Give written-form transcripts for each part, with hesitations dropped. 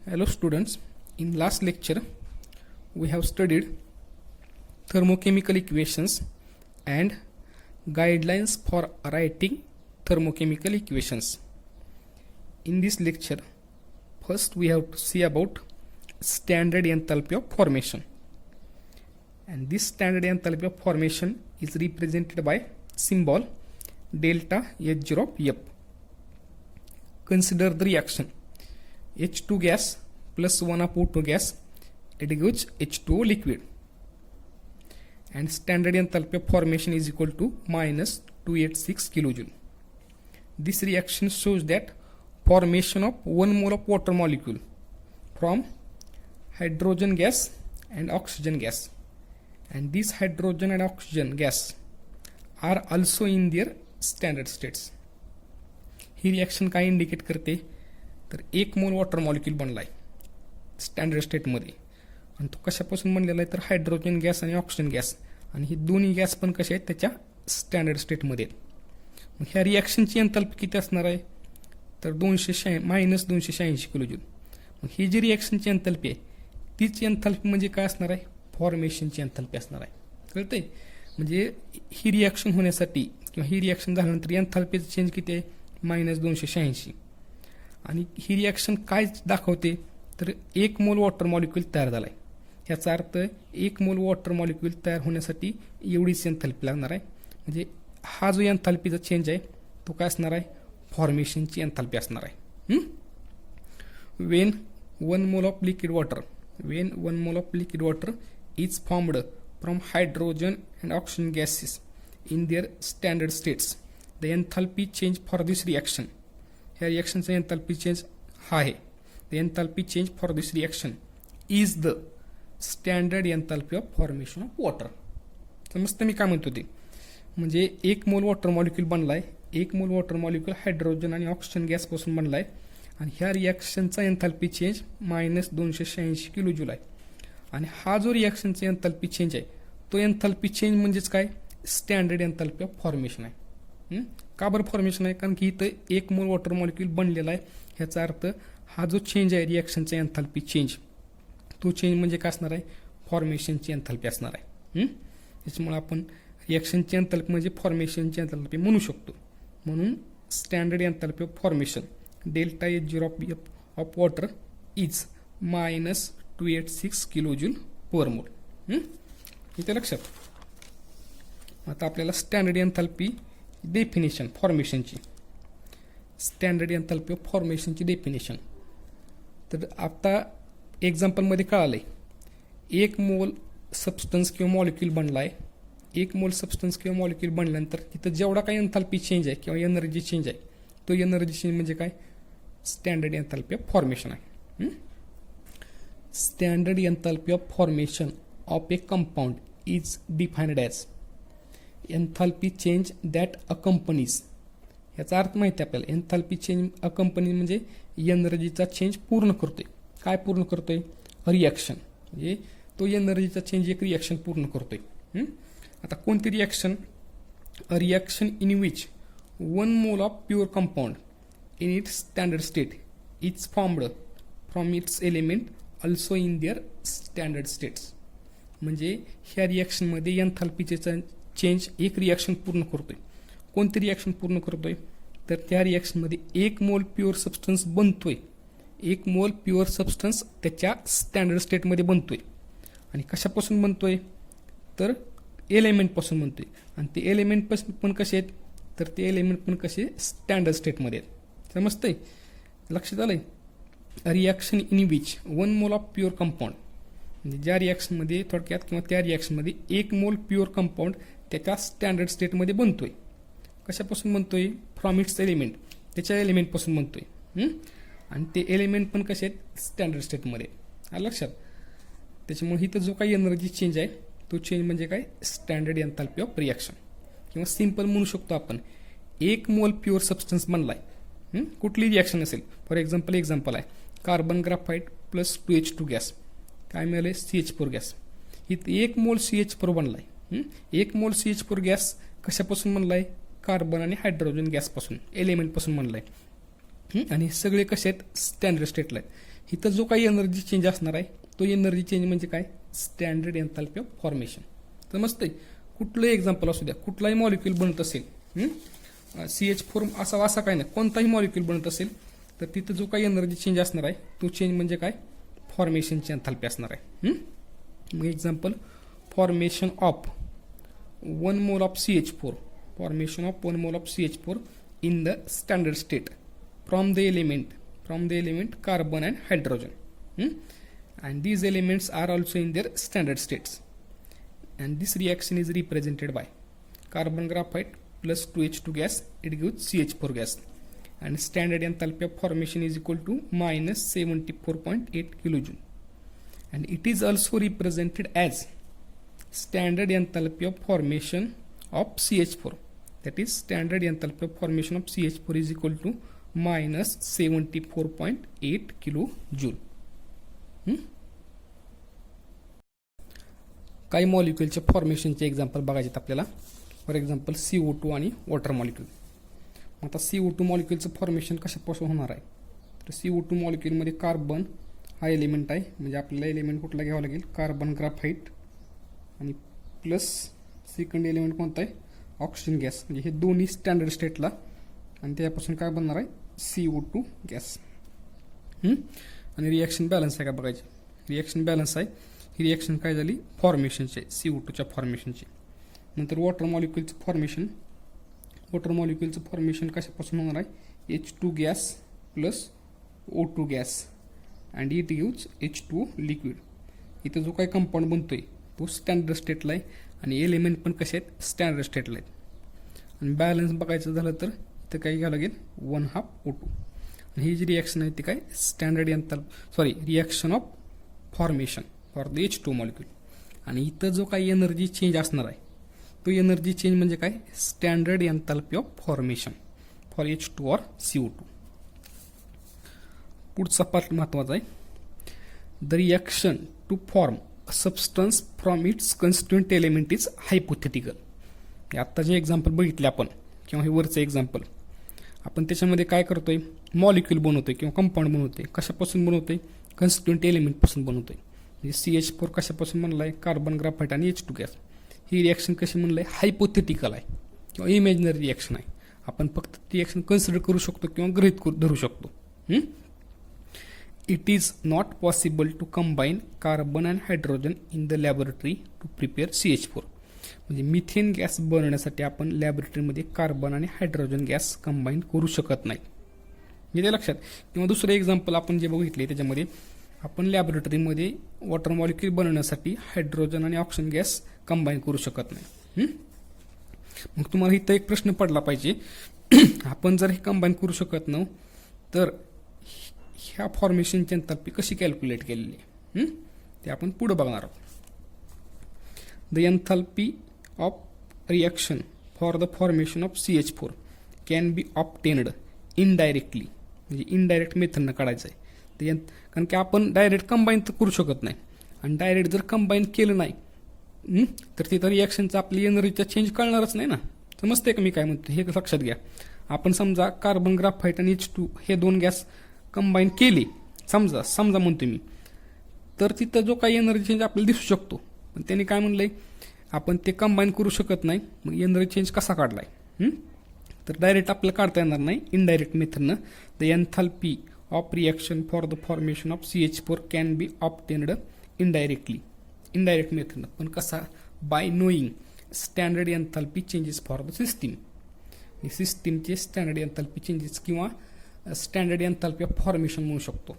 Hello students, in last lecture we have studied thermochemical equations and guidelines for writing thermochemical equations. In this lecture, first we have to see about standard enthalpy of formation, and this standard enthalpy of formation is represented by symbol delta H0 of F. Consider the reaction H2 gas plus 1 of O2 gas, it gives H2O liquid, and standard enthalpy of formation is equal to minus 286 kilojoule. This reaction shows that formation of 1 mole of water molecule from hydrogen gas and oxygen gas, and these hydrogen and oxygen gas are also in their standard states. He reaction काय indicate करते तर 1 मोल water molecule बनलाय standard स्टेटमध्ये, आणि तो कशापासून बनलेला आहे तर हायड्रोजन गॅस आणि ऑक्सिजन गॅस, आणि ही दोन्ही गॅस पण कसे आहेत त्याच्या स्टँडर्ड स्टेटमध्ये आहेत. मग ह्या रिॲक्शनची एंथॅल्पी किती असणार आहे तर मायनस 286 किलोजूल. मग ही जी रिॲक्शनची एंथॅल्पी आहे तीच एंथॅल्पी म्हणजे काय असणार आहे, फॉर्मेशनची एंथॅल्पी असणार आहे. कळतंय? म्हणजे ही रिॲक्शन होण्यासाठी किंवा ही रिॲक्शन झाल्यानंतर एंथॅल्पीचं चेंज किती आहे मायनस 286, आणि ही रिॲक्शन काय दाखवते तर 1 मोल वॉटर मॉलिक्यूल तयार झालाय. याचा अर्थ 1 मोल वॉटर मॉलिक्यूल तयार होण्यासाठी एवढीच एंथॅल्पी लागणार आहे. म्हणजे हा जो एंथॅल्पीचा चेंज आहे तो काय असणार आहे, फॉर्मेशनची एंथॅल्पी असणार आहे. When 1 mole of liquid water is formed from hydrogen and oxygen gases in their standard states, the enthalpy change for this reaction. ह्या रिॲक्शनचा एंथॅल्पी चेंज हा आहे. The enthalpy change for this reaction is the standard enthalpy of formation of water. समजतं मी काय म्हणतो ते? म्हणजे 1 मोल वॉटर मॉलिक्यूल बनलाय, 1 मोल वॉटर मॉलिक्यूल हायड्रोजन आणि ऑक्सिजन गॅसपासून बनलाय, आणि ह्या रिॲक्शनचा एंथॅल्पी चेंज मायनस 286 किलोजूल आहे. आणि हा जो रिॲक्शनचा एंथॅल्पी चेंज आहे तो एंथॅल्पी चेंज म्हणजेच काय, स्टँडर्ड एंथॅल्पी ऑफ फॉर्मेशन आहे. का बरं फॉर्मेशन आहे? कारण की इथं 1 मोल वॉटर मॉलिक्यूल बनलेला आहे. ह्याचा अर्थ हा जो चेंज आहे रिॲक्शनचा एंथॅल्पी चेंज, तो चेंज म्हणजे काय असणार आहे, फॉर्मेशनची एंथॅल्पी असणार आहे. त्याच्यामुळे आपण रिॲक्शनची एंथॅल्पी म्हणजे फॉर्मेशनची एंथॅल्पी म्हणू शकतो. म्हणून standard enthalpy of formation delta H0 of water is minus 286 kilojoule per mole. इथे लक्षात. आता आपल्याला स्टँडर्ड एंथॅल्पी डेफिनेशन फॉर्मेशनची, स्टँडर्ड एंथॅल्पी ऑफ फॉर्मेशनची डेफिनेशन. तर आता एक्झाम्पलमध्ये कळालंय 1 मोल सबस्टन्स किंवा मॉलिक्यूल बनलाय. 1 मोल सबस्टन्स किंवा मॉलिक्यूल बनल्यानंतर तिथं जेवढा काही एंथॅल्पी चेंज आहे किंवा एनर्जी चेंज आहे तो एनर्जी चेंज म्हणजे काय, स्टँडर्ड एंथॅल्पी ऑफ फॉर्मेशन आहे. Standard enthalpy of formation of a compound is defined as enthalpy change that accompanies. याचा अर्थ माहिती आहे आपल्याला. एंथॅल्पी चेंज अकंपनी म्हणजे एनर्जीचा चेंज पूर्ण करतोय. काय पूर्ण करतोय, रिॲक्शन. म्हणजे तो एनर्जीचा चेंज एक रिॲक्शन पूर्ण करतोय. आता कोणती reaction, a reaction in which 1 mole of pure compound in its standard state is formed from its element also in their standard states. म्हणजे ह्या रिॲक्शनमध्ये एंथॅल्पीचे चेंज एक रिॲक्शन पूर्ण करतोय. कोणती रिॲक्शन पूर्ण करतोय तर त्या रिॲक्शनमध्ये 1 मोल प्युअर सबस्टन्स बनतोय. 1 मोल प्युअर सबस्टन्स त्याच्या स्टँडर्ड स्टेटमध्ये बनतोय. आणि कशापासून बनतोय तर एलिमेंटपासून बनतोय. आणि ते एलिमेंट पण कसे आहेत तर ते एलिमेंट पण कसे स्टँडर्ड स्टेटमध्ये आहेत. समजतंय? लक्षात आलंय? Reaction in which 1 mole of pure compound, म्हणजे ज्या रिॲक्शनमध्ये थोडक्यात किंवा त्या रिॲक्शनमध्ये 1 मोल प्युअर कंपाऊंड त्याच्या स्टँडर्ड स्टेटमध्ये बनतोय. कशापासून बनतोय, फ्रॉम इट्स एलिमेंट, त्याच्या एलिमेंटपासून बनतोय. आणि ते एलिमेंट पण कसे आहेत स्टँडर्ड स्टेटमध्ये. लक्षात. त्याच्यामुळे इथं जो काही एनर्जी चेंज आहे तो चेंज म्हणजे काय, स्टँडर्ड एंथॅल्पी ऑफ रिॲक्शन. किंवा सिम्पल म्हणू शकतो आपण 1 मोल प्युअर सबस्टन्स बनलाय. कुठली रिॲक्शन असेल, फॉर एक्झाम्पल आहे carbon graphite plus 2H2 gas, काय मिळाले CH4 गॅस. इथं 1 मोल CH4 बनलाय. 1 मोल CH4 गॅस कशापासून बनलाय, कार्बन आणि हायड्रोजन गॅसपासून, एलिमेंटपासून बनलाय. आणि हे सगळे कसे आहेत स्टँडर्ड स्टेटला आहेत. इथं जो काही एनर्जी चेंज असणार आहे तो एनर्जी चेंज म्हणजे काय स्टँडर्ड एन्थाल्पी ऑफ फॉर्मेशन. समजतंय. कुठलंही एक्झाम्पल असू द्या, कुठलाही मॉलिक्यूल बनत असेल CH4 असा काय नाही, कोणताही मॉलिक्यूल बनत असेल तर तिथं जो काही एनर्जी चेंज असणार आहे तो चेंज म्हणजे काय फॉर्मेशनची एन्थाल्पी असणार आहे. मग example formation of 1 mole of CH4, formation of 1 mole of CH4 in the standard state from the element carbon and hydrogen. And these elements are also in their standard states, and this reaction is represented by carbon graphite plus 2H2 gas, it gives CH4 gas, and standard enthalpy of formation is equal to minus 74.8 kilojoule, and it is also represented as standard enthalpy of formation of CH4, that is standard enthalpy of formation of CH4 is equal to minus 74.8 kilojoule. काही मॉलिक्युलच्या फॉर्मेशनचे example बघायचे आपल्याला. For example CO2 आणि water molecule. आता CO2 मॉलिक्यूलचं formation कशापासून होणार आहे तर CO2 मॉलिक्यूलमध्ये carbon हा एलिमेंट आहे, म्हणजे आपल्याला एलिमेंट कुठला घ्यावा लागेल कार्बन ग्राफाईट, आणि प्लस सेकंड एलिमेंट कोणता आहे ऑक्सिजन गॅस, म्हणजे हे दोन्ही स्टँडर्ड स्टेटला, आणि त्यापासून काय बनणार आहे CO2 गॅस. आणि रिॲक्शन बॅलन्स आहे का बघायचे. रिॲक्शन बॅलन्स आहे, ही रिॲक्शन काय झाली फॉर्मेशनचे CO2च्या फॉर्मेशनची. नंतर वॉटर मॉलिक्यूलचं फॉर्मेशन कशापासून होणार आहे H2 gas plus O2 gas, and it gives H2 liquid. इथं जो काही कंपाऊंड बनतोय तो स्टँडर्ड स्टेटला आहे, आणि एलिमेंट पण कसे आहेत स्टँडर्ड स्टेटला आहेत. आणि बॅलन्स बघायचं झालं तर इथं काय घ्यावं लागेल 1/2 O2. आणि ही जी रिॲक्शन आहे ती काय standard reaction of formation for the H2 molecule. आणि इथं जो काही एनर्जी चेंज असणार आहे तो एनर्जी चेंज म्हणजे काय standard enthalpy of formation for H2 और CO2. पुढचा पार्ट महत्वाचा आहे. The reaction to form substance from its constituent element is hypothetical. आत्ता जे एक्झाम्पल बघितले आपण किंवा हे वरचं एक्झाम्पल, आपण त्याच्यामध्ये काय करतोय मॉलिक्यूल बनवतोय किंवा कंपाऊंड बनवतोय. कशापासून बनवतोय कन्स्टिट्युएंट एलिमेंटपासून बनवतोय. म्हणजे CH4 कशापासून बनला आहे कार्बन ग्राफाईट आणि H2 गॅस. ही रिॲक्शन कशी म्हणलं आहे हायपोथेटिकल आहे किंवा इमॅजिनरी रिॲक्शन आहे. आपण फक्त रिॲक्शन कन्सिडर करू शकतो किंवा गृहीत धरू शकतो. It is not possible to combine carbon and hydrogen in the laboratory to prepare CH4. म्हणजे मिथेन गॅस बनवण्यासाठी आपण लॅबोरेटरीमध्ये कार्बन आणि हायड्रोजन गॅस कंबाईन करू शकत नाही. म्हणजे लक्षात. किंवा दुसरं एक्झाम्पल आपण जे बघितले त्याच्यामध्ये आपण लॅबोरेटरीमध्ये वॉटर मॉलिक्यूल बनवण्यासाठी हायड्रोजन आणि ऑक्सिजन गॅस कंबाईन करू शकत नाही. मग तुम्हाला इथं एक प्रश्न पडला पाहिजे आपण जर हे कंबाईन करू शकत नव्ह तर ह्या फॉर्मेशनची एन्थाल्पी कशी कॅल्क्युलेट केलेली आहे ते आपण पुढे बघणार आहोत. The enthalpy of reaction for the formation of CH4 can be obtained indirectly, म्हणजे इनडायरेक्ट मेथडनं काढायचं आहे. कारण की आपण डायरेक्ट कंबाईन तर करू शकत नाही, आणि डायरेक्ट जर कंबाईन केलं नाही तर तिथं रिॲक्शनचा आपली एनर्जीचा चेंज कळणारच नाही ना. समजते का मी काय म्हणतो हे लक्षात घ्या. आपण समजा कार्बन ग्राफाईट आणि H2 हे दोन गॅस कंबाईन केले समजा म्हणतो मी, तर तिथं जो काही एनर्जी चेंज आपल्याला दिसू शकतो. पण त्याने काय म्हणलंय आपण ते कंबाईन करू शकत नाही. मग एनर्जी चेंज कसा काढलाय तर डायरेक्ट आपल्याला काढता येणार नाही, इनडायरेक्ट मेथडनं. The enthalpy of reaction for the formation of CH4 can be obtained indirectly, indirect मेथडनं. पण कसा by knowing standard enthalpy changes for the system. सिस्टीमचे स्टँडर्ड एन्थाल्पी चेंजेस किंवा स्टँडर्ड एन्थाल्पी ऑफ फॉर्मेशन म्हणू शकतो.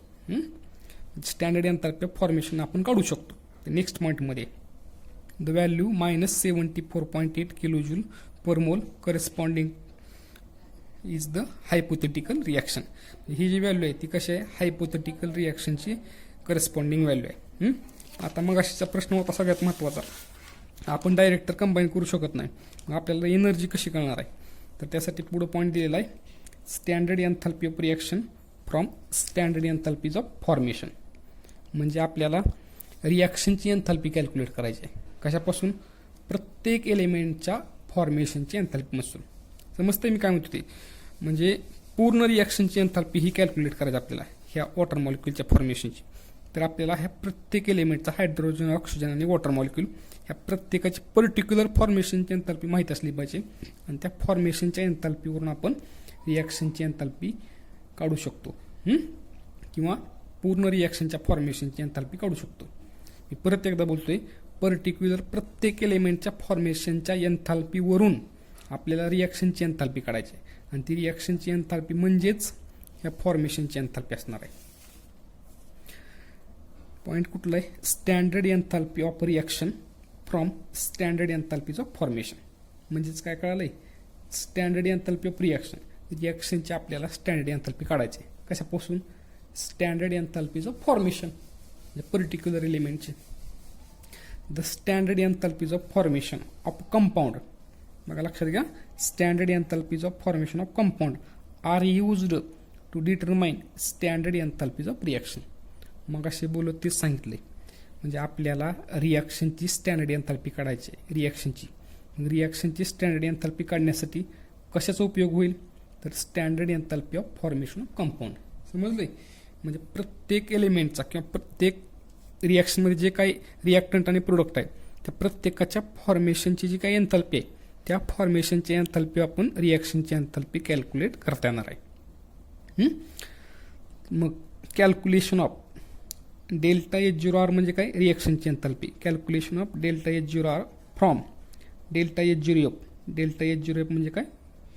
स्टँडर्ड एन्थाल्पी ऑफ फॉर्मेशन आपण काढू शकतो. नेक्स्ट पॉईंटमध्ये the value minus 74.8 kilojoule per mole corresponding is the hypothetical reaction. ही जी व्हॅल्यू आहे ती कशी आहे हायपोथेटिकल रिॲक्शनची करस्पॉन्डिंग व्हॅल्यू आहे. आता मग अशाचा प्रश्न होता सगळ्यात महत्त्वाचा, आपण डायरेक्ट कंबाईन करू शकत नाही, मग आपल्याला एनर्जी कशी कळणार आहे. तर त्यासाठी पुढं पॉईंट दिलेला आहे standard enthalpy of reaction from standard enthalpies of formation. म्हणजे आपल्याला रिॲक्शनची एन्थाल्पी कॅल्क्युलेट करायची आहे. कशापासून प्रत्येक एलिमेंटच्या फॉर्मेशनची एन्थाल्पी नसून. समजते मी काय म्हणतो ते. म्हणजे पूर्ण रिॲक्शनची एन्थाल्पी ही कॅल्क्युलेट करायची आपल्याला ह्या वॉटर मॉलिक्यूलच्या फॉर्मेशनची. तर आपल्याला ह्या प्रत्येक एलिमेंटचा हायड्रोजन, ऑक्सिजन आणि वॉटर मॉलिक्यूल ह्या प्रत्येकाची पर्टिक्युलर फॉर्मेशनची एन्थाल्पी माहीत असली पाहिजे आणि त्या फॉर्मेशनच्या एन्थाल्पीवरून आपण रिॲक्शनची एन्थाल्पी काढू शकतो किंवा पूर्ण रिॲक्शनच्या फॉर्मेशनची एन्थाल्पी काढू शकतो. मी परत एकदा बोलतोय, पर्टिक्युलर प्रत्येक एलिमेंटच्या फॉर्मेशनच्या एन्थाल्पीवरून आपल्याला रिॲक्शनची एन्थाल्पी काढायची आहे आणि ती रिॲक्शनची एन्थाल्पी म्हणजेच ह्या फॉर्मेशनची एन्थाल्पी असणार आहे. पॉईंट कुठला आहे? Standard enthalpy of reaction from standard enthalpies of formation. म्हणजेच काय कळालंय? स्टँडर्ड एन्थाल्पी ऑफ रिॲक्शनची आपल्याला स्टँडर्ड एन्थाल्पी काढायची आहे. कशापासून? स्टँडर्ड एन्थाल्पीज ऑफ फॉर्मेशन म्हणजे पर्टिक्युलर एलिमेंटचे. The standard enthalpies of formation of compound, बघा लक्षात घ्या, standard enthalpies of formation of compound are used to determine standard enthalpies of reaction. मग असे बोलत ते सांगितले, म्हणजे आपल्याला रिॲक्शनची स्टँडर्ड एन्थाल्पी काढायची आहे रिॲक्शनची. मग रिॲक्शनची स्टँडर्ड एन्थाल्पी काढण्यासाठी कशाचा उपयोग होईल? तर standard enthalpy of formation of compound. समजले? म्हणजे प्रत्येक एलिमेंटचा किंवा प्रत्येक रिॲक्शनमध्ये जे काही रिॲक्टंट आणि प्रोडक्ट आहे त्या प्रत्येकाच्या फॉर्मेशनची जी काही एन्थाल्पी आहे त्या फॉर्मेशनची एन्थाल्पी आपण रिॲक्शनची एन्थाल्पी कॅल्क्युलेट करता येणार आहे. मग कॅल्क्युलेशन ऑफ डेल्टा H0R म्हणजे काय? रिॲक्शनची enthalpy. Calculation of delta H0R from delta H0F. Delta H0F म्हणजे काय?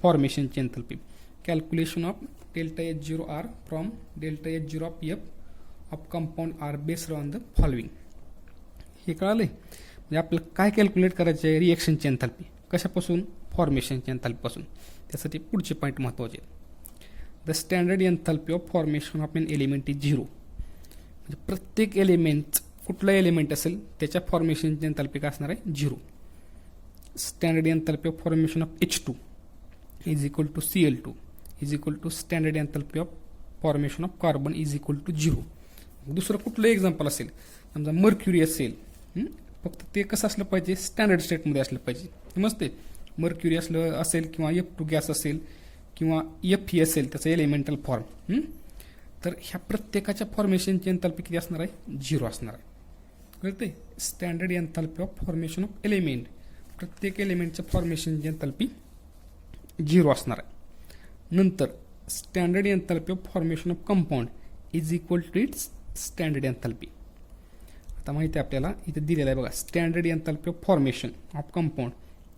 फॉर्मेशनची enthalpy. Calculation of delta H0R from delta H0F of compound are based on the following. हे कळालंय? म्हणजे आपल्याला काय कॅल्क्युलेट करायचे आहे? रिॲक्शनची एन्थाल्पी. कशापासून? फॉर्मेशनची एन्थाल्पीपासून. त्यासाठी पुढचे पॉईंट महत्त्वाचे आहेत. The standard enthalpy of formation of an element is 0. म्हणजे प्रत्येक एलिमेंट, कुठला एलिमेंट असेल त्याच्या फॉर्मेशनची एन्थाल्पी काय असणार आहे? 0. Standard enthalpy of formation of H2 is equal to Cl2 is equal to standard enthalpy of formation of carbon is equal to 0. दुसरं कुठलं एक्झाम्पल असेल, समजा मर्क्युरी असेल, फक्त ते कसं असलं पाहिजे? स्टँडर्ड स्टेटमध्ये असलं पाहिजे. समजते? मर्क्युरी असेल किंवा F2 गॅस असेल किंवा Fe असेल त्याचं एलिमेंटल फॉर्म, तर ह्या प्रत्येकाच्या फॉर्मेशनची एन्थाल्पी किती असणार आहे? 0 असणार आहे. कळते? Standard enthalpy of formation of element, प्रत्येक एलिमेंटच्या फॉर्मेशनची एन्थाल्पी 0 असणार आहे. नंतर standard enthalpy of formation of compound is equal to its standard enthalpy. आता माहिती आहे आपल्याला, इथे दिलेलं आहे बघा, standard enthalpy of formation of compound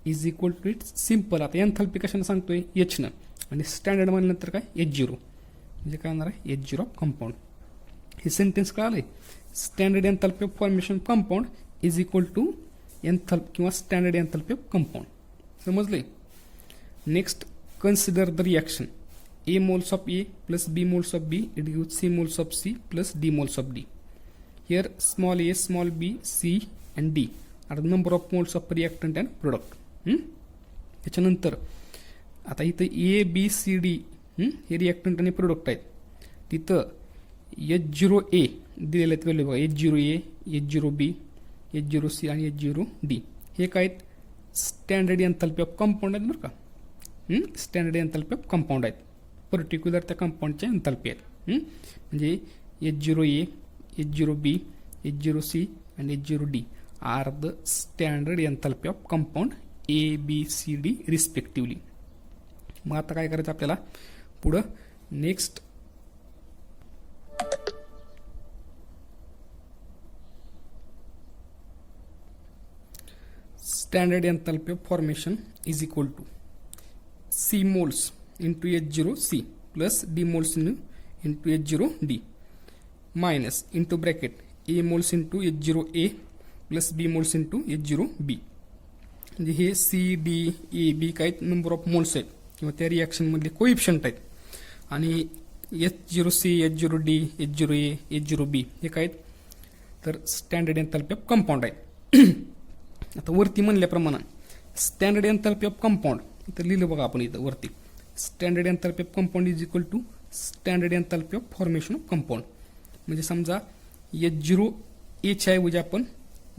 is equal to its simple. आता एन्थाल्पी कशाने सांगतोय? Hनं, आणि स्टँडर्ड म्हणल्यानंतर काय? H0 म्हणजे काय होणार आहे? H0 of compound. हे सेंटेन्स कळालंय? Standard enthalpy of formation of compound is equal to enthalpy किंवा स्टँडर्ड एन्थाल्पी ऑफ कंपाऊंड. समजले? Next, consider the reaction A moles of A plus B moles of B, it gives C moles of C plus D moles of D. Here small a, small b, C and D are the number of moles of reactant and product. त्याच्यानंतर आता इथं A, B, C, D हे reactant आणि product आहेत. तिथं H0A दिलेले आहेत value बघा, H0A, H0B, H0C आणि H0D हे काय आहेत? स्टँडर्ड एन्थाल्पी ऑफ कंपाऊंड आहेत बरं का. स्टँडर्ड एन्थाल्पी ऑफ कंपाऊंड आहेत, पर्टिक्युलर त्या कंपाऊंडच्या एन्थाल्पी आहेत. म्हणजे H0A, H0B, H0C आणि H0D are the standard enthalpy of compound ABCD respectively. मग आता काय करायचं आपल्याला पुढं? Next, standard enthalpy of formation is equal to C moles into H0C plus D moles into H0D minus into bracket A moles into H0A plus B moles into H0B. म्हणजे हे C, D, A, B काय number of moles आहेत किंवा त्या रिॲक्शनमधले coefficient आहेत. आणि H0C, H0D, H0A, H0B हे काय आहेत? तर स्टँडर्ड एन्थाल्पी ऑफ कंपाऊंड आहेत. आता वरती म्हणल्याप्रमाणे स्टँडर्ड एन्थाल्पी ऑफ कंपाऊंड इथं लिहिलं बघा आपण इथं वरती, standard enthalpy of compound is equal to standard enthalpy of formation of compound. म्हणजे समजा H0A च्या ऐवजी आपण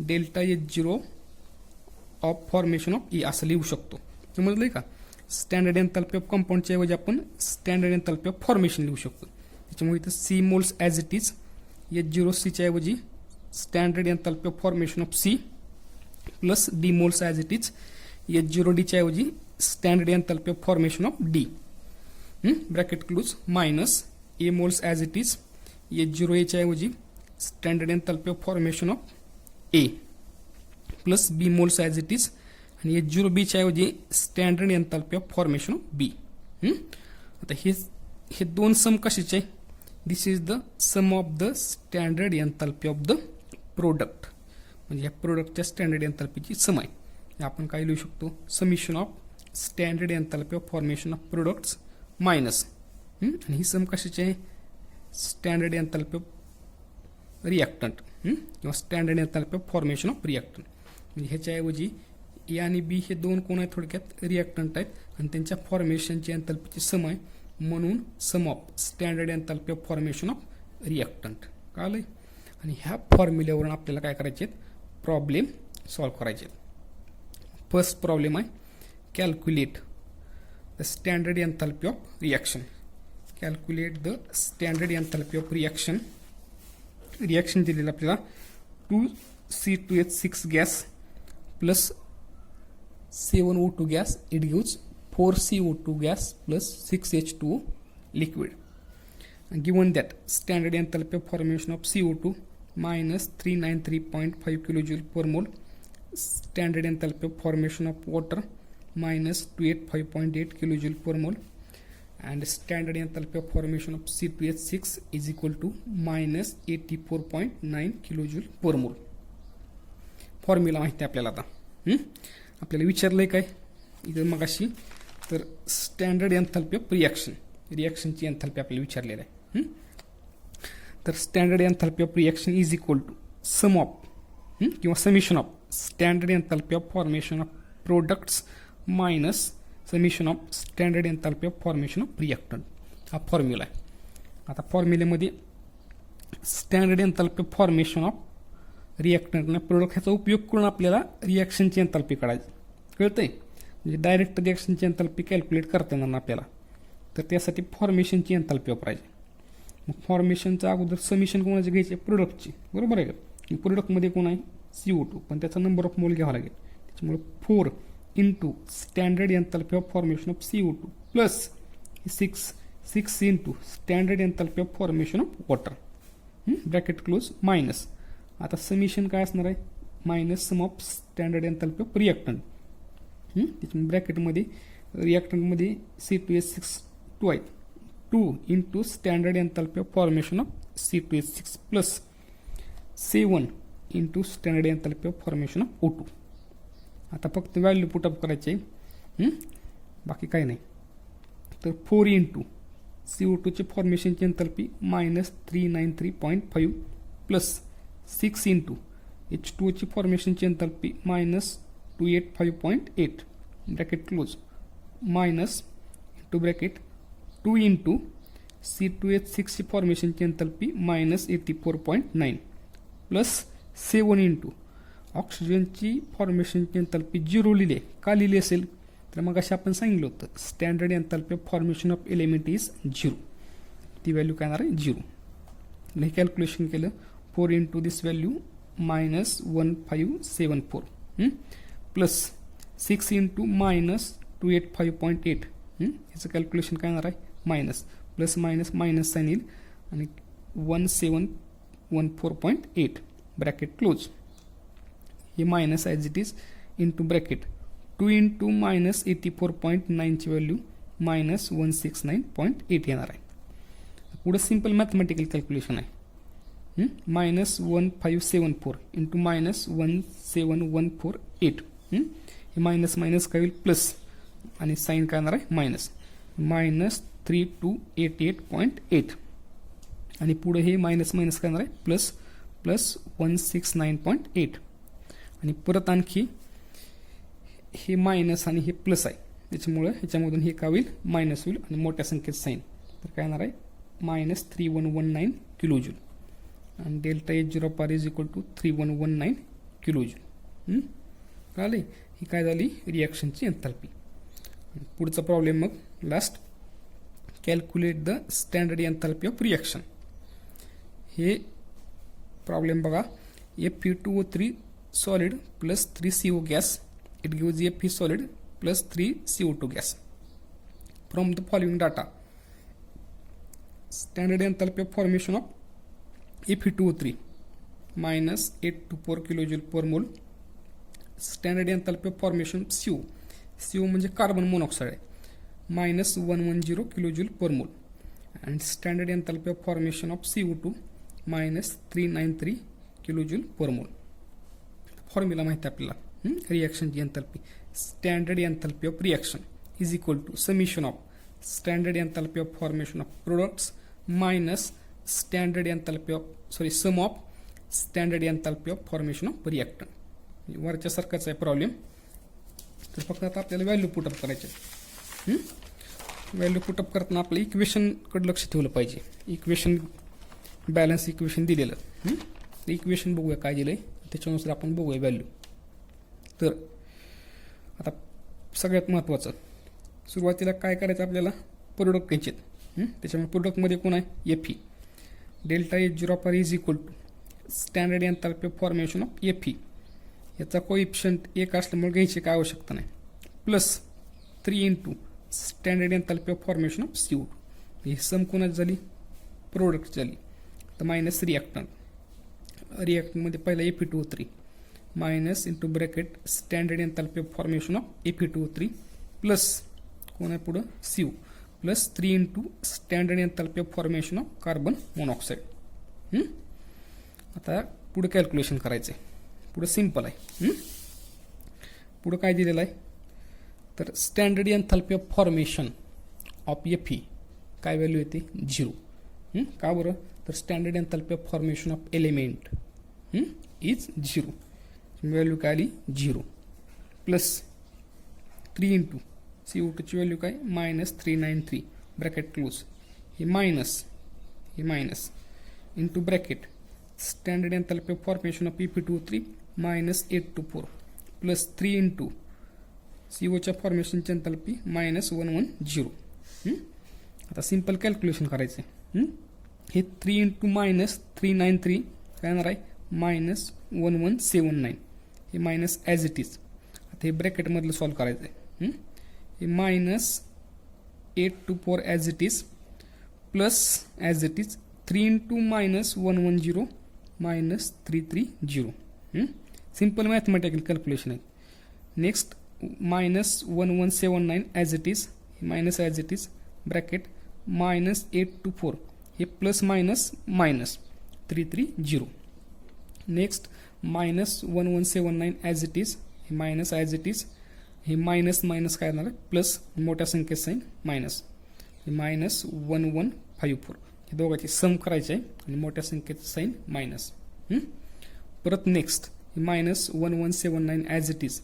delta H0 of formation of E असं लिहू शकतो. समजलंय का? स्टँडर्ड एन्थाल्पी ऑफ कंपाऊंडच्या ऐवजी आपण स्टँडर्ड एन्थाल्पी ऑफ फॉर्मेशन लिहू शकतो. त्याच्यामुळे इथं C moles as it is H0Cच्या ऐवजी standard enthalpy of formation of C plus D moles as it is H0Dच्या ऐवजी standard enthalpy of formation of D bracket close minus A moles as it is H0Aच्या ऐवजी standard enthalpy of formation of A plus B moles as it is आणि H0Bच्या ऐवजी standard enthalpy of formation of B. आता हे दोन sum कशाचे आहे? This is the sum of the standard enthalpy of the product, म्हणजे या प्रोडक्टच्या स्टँडर्ड एन्थाल्पीची सम आहे. आपण काय लिहू शकतो? Summation of standard enthalpy of formation of products minus आणि ही सम कशाची आहे? स्टँडर्ड एन्थाल्पी ऑफ रिॲक्टंट किंवा standard enthalpy of formation of reactant. म्हणजे ह्याच्याऐवजी ए आणि बी हे दोन कोण आहेत? थोडक्यात रिॲक्टंट आहेत आणि त्यांच्या फॉर्मेशनची एन्थाल्पीची सम आहे, म्हणून sum of standard enthalpy of formation of reactant. कळलं? आणि ह्या फॉर्म्युल्यावरून आपल्याला काय करायचे आहेत? प्रॉब्लेम सॉल्व्ह करायचे आहेत. फर्स्ट प्रॉब्लेम आहे calculate the standard enthalpy of reaction. Calculate the standard enthalpy of reaction. Reaction दिलेलं आपल्याला 2C2H6 gas plus 7O2 gas it gives 4CO2 gas plus 6H2O liquid. And given that standard enthalpy of formation of CO2 minus 393.5 kilojoule per mole, standard enthalpy of formation of water minus 285.8 kilojoule per mole, and standard enthalpy of formation of C2H6 is equal to minus 84.9 kilojoule per mole. Formula माहिती आपल्याला. आता आपल्याला विचारलंय काय इथं मगाशी? तर standard enthalpy of रिॲक्शनची एन्थाल्पी आपल्याला विचारलेलं आहे. तर standard enthalpy of reaction is equal to sum of किंवा summation of standard enthalpy of formation of products minus summation of standard enthalpy of formation of reactant. हा फॉर्म्युला आहे. आता फॉर्म्युलेमध्ये standard enthalpy of formation of reactant product ह्याचा उपयोग करून आपल्याला रिॲक्शनची enthalpy काढायची. कळतंय? म्हणजे डायरेक्ट रिॲक्शनची एन्थाल्पी कॅल्क्युलेट करता येणार ना आपल्याला, तर त्यासाठी फॉर्मेशनची एन्थाल्पी वापरायची. मग फॉर्मेशनचं अगोदर समिशन कोणाचे घ्यायचे? प्रोडक्टची. बरोबर आहे का? प्रोडक्टमध्ये कोण आहे? CO2, पण त्याचा नंबर ऑफ मोल घ्यावा लागेल. त्याच्यामुळे 4 into standard enthalpy of formation of CO2 plus 6 into standard enthalpy of formation of water bracket close minus. आता समिशन काय असणार आहे? Minus sum of standard enthalpy of reactant. त्याच्यामुळे ब्रॅकेटमध्ये रिॲक्टंटमध्ये C2H6 2 आहेत. 2 into standard enthalpy of formation of C2H6 plus 7 into standard enthalpy of formation of O2. आता फक्त व्हॅल्यू पुटअप करायचे, बाकी काही नाही. तर 4 इंटू CO2ची फॉर्मेशनची एन्थाल्पी मायनस 393.5 प्लस 6 इंटू H2Oची फॉर्मेशनची enthalpy minus 285.8 bracket close minus into bracket 2 into C2H6ची फॉर्मेशनची एन्थाल्पी मायनस 84.9 प्लस 7 इंटू ऑक्सिजनची फॉर्मेशनची एन्थाल्पी 0 लिहिले. का लिहिली असेल? तर मग अशा आपण सांगितलं होतं standard enthalpy of formation of element is 0. ती व्हॅल्यू काय येणार आहे? 0. हे कॅल्क्युलेशन केलं 4 into this value minus 1574 plus 6 into minus 285.8 ह्याचं कॅल्क्युलेशन काय येणार आहे? Minus plus minus minus sign येईल आणि 1714.8 ब्रॅकेट क्लोज. हे minus as it is into bracket 2 into minus 84.9ची व्हॅल्यू मायनस 169.8 येणार आहे. पुढं सिम्पल मॅथमॅटिकल कॅल्क्युलेशन आहे. मायनस 1574 इंटू मायनस 17148 हे मायनस मायनस काय होईल? प्लस आणि साईन काय येणार आहे? मायनस मायनस 3288.8 आणि पुढे हे मायनस मायनस काय येणार आहे? प्लस प्लस 169.8 आणि परत आणखी हे मायनस आणि हे प्लस आहे, त्याच्यामुळं ह्याच्यामधून हे काय होईल? मायनस होईल आणि मोठ्या संख्येत साईन. तर काय येणार आहे? मायनस 3119 किलोजूल आणि delta H0 is equal to 3119 kilojoule. कळाले? ही काय झाली? रिॲक्शनची एन्थाल्पी. पुढचा प्रॉब्लेम मग last, calculate the standard enthalpy of reaction. हे प्रॉब्लेम बघा, Fe2O3 solid plus 3CO gas, it gives Fe solid plus 3CO2 gas. From the following data, standard enthalpy of formation of Fe2O3 minus 824 kilojoule per mole. Standard enthalpy of formation CO म्हणजे carbon monoxide आहे, minus 110 kilojoule per mole. And standard enthalpy of formation of CO2 minus 393 kilojoule per mole. Formula माहिती आहे आपल्याला रिॲक्शनची enthalpy. Standard enthalpy of reaction is equal to summation of standard enthalpy of formation of products minus standard enthalpy of sum of standard enthalpy of formation of reactant. वरच्या सारखाच आहे problem. तर फक्त आता आपल्याला व्हॅल्यू पुटअप करायचे. Value put up करताना आपलं इक्वेशनकडे लक्ष ठेवलं पाहिजे. इक्वेशन बॅलन्स इक्वेशन दिलेलं. इक्वेशन बघूया काय दिलं आहे, त्याच्यानुसार आपण बघूया व्हॅल्यू. तर आता सगळ्यात महत्त्वाचं, सुरुवातीला काय करायचं आपल्याला, प्रोडक्ट घ्यायचे. त्याच्यामुळे प्रोडक्टमध्ये कोण आहे, Fe. Delta H0 is equal to standard enthalpy of formation of Fe. याचा कोइफिशियंट 1 असल्यामुळे घ्यायची काय आवश्यकता नाही, plus 3 into standard enthalpy of formation of CO2. ही सम कोणाची झाली, प्रोडक्ट झाली. तर मायनस रिॲक्टंट. रिॲक्टंटमध्ये पहिला Fe2O3 minus into bracket standard enthalpy of formation of Fe2O3 plus कोण आहे पुढं CO plus 3 into standard enthalpy of formation of carbon monoxide. आता पुढं कॅल्क्युलेशन करायचं आहे. पुढं सिम्पल आहे. पुढं काय दिलेलं आहे, तर standard enthalpy of formation of Fe काय व्हॅल्यू येते, 0. का बरं, तर standard enthalpy of formation of element is 0. Value काय आली, 0 प्लस 3 इंटू CO2ची व्हॅल्यू काय, मायनस 393 ब्रॅकेट क्लोज. हे minus into bracket standard enthalpy of formation of Fe2O3 minus 824 plus 3 into COच्या फॉर्मेशनची एन्थॅल्पी मायनस 110. आता सिम्पल कॅल्क्युलेशन करायचं आहे. हे 3 इंटू मायनस 393 काय येणार आहे, मायनस 1179. हे मायनस ॲज इट इज. आता हे ब्रॅकेटमधलं सॉल्व करायचं आहे. हे minus 824 as it is plus as it is 3 into minus 110 minus 330. Simple mathematical calculation आहे. Next minus 1179 as it is, minus as it is bracket minus 824 हे plus minus minus 330. Next minus 1179 as it is, हे minus as it is, हे minus minus काय येणार आहे, plus मोठ्या संख्येचं sign minus, हे मायनस 1154. हे दोघांची सम करायचे आहे आणि मोठ्या संख्येचं साईन मायनस. परत नेक्स्ट हे मायनस 1179 ॲज इट इज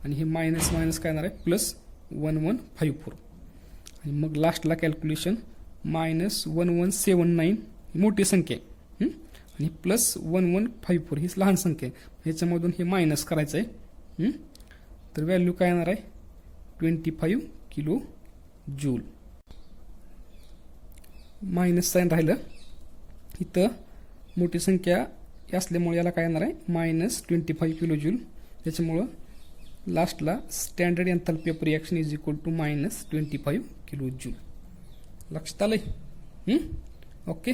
आणि हे मायनस मायनस काय येणार आहे, प्लस 1154. आणि मग लास्टला कॅल्क्युलेशन मायनस 1179 ही मोठी संख्या आहे आणि प्लस 1154 ही लहान संख्या आहे. ह्याच्यामधून हे मायनस करायचं आहे. तर व्हॅल्यू काय येणार आहे, 25 किलो जूल. मायनस साईन राहिलं इथं, मोठी संख्या असल्यामुळे याला काय येणार आहे, मायनस 25 किलो जूल. त्याच्यामुळं लास्टला standard enthalpy of reaction is equal to minus 25 kilo joule. लक्षात आलंय? ओके.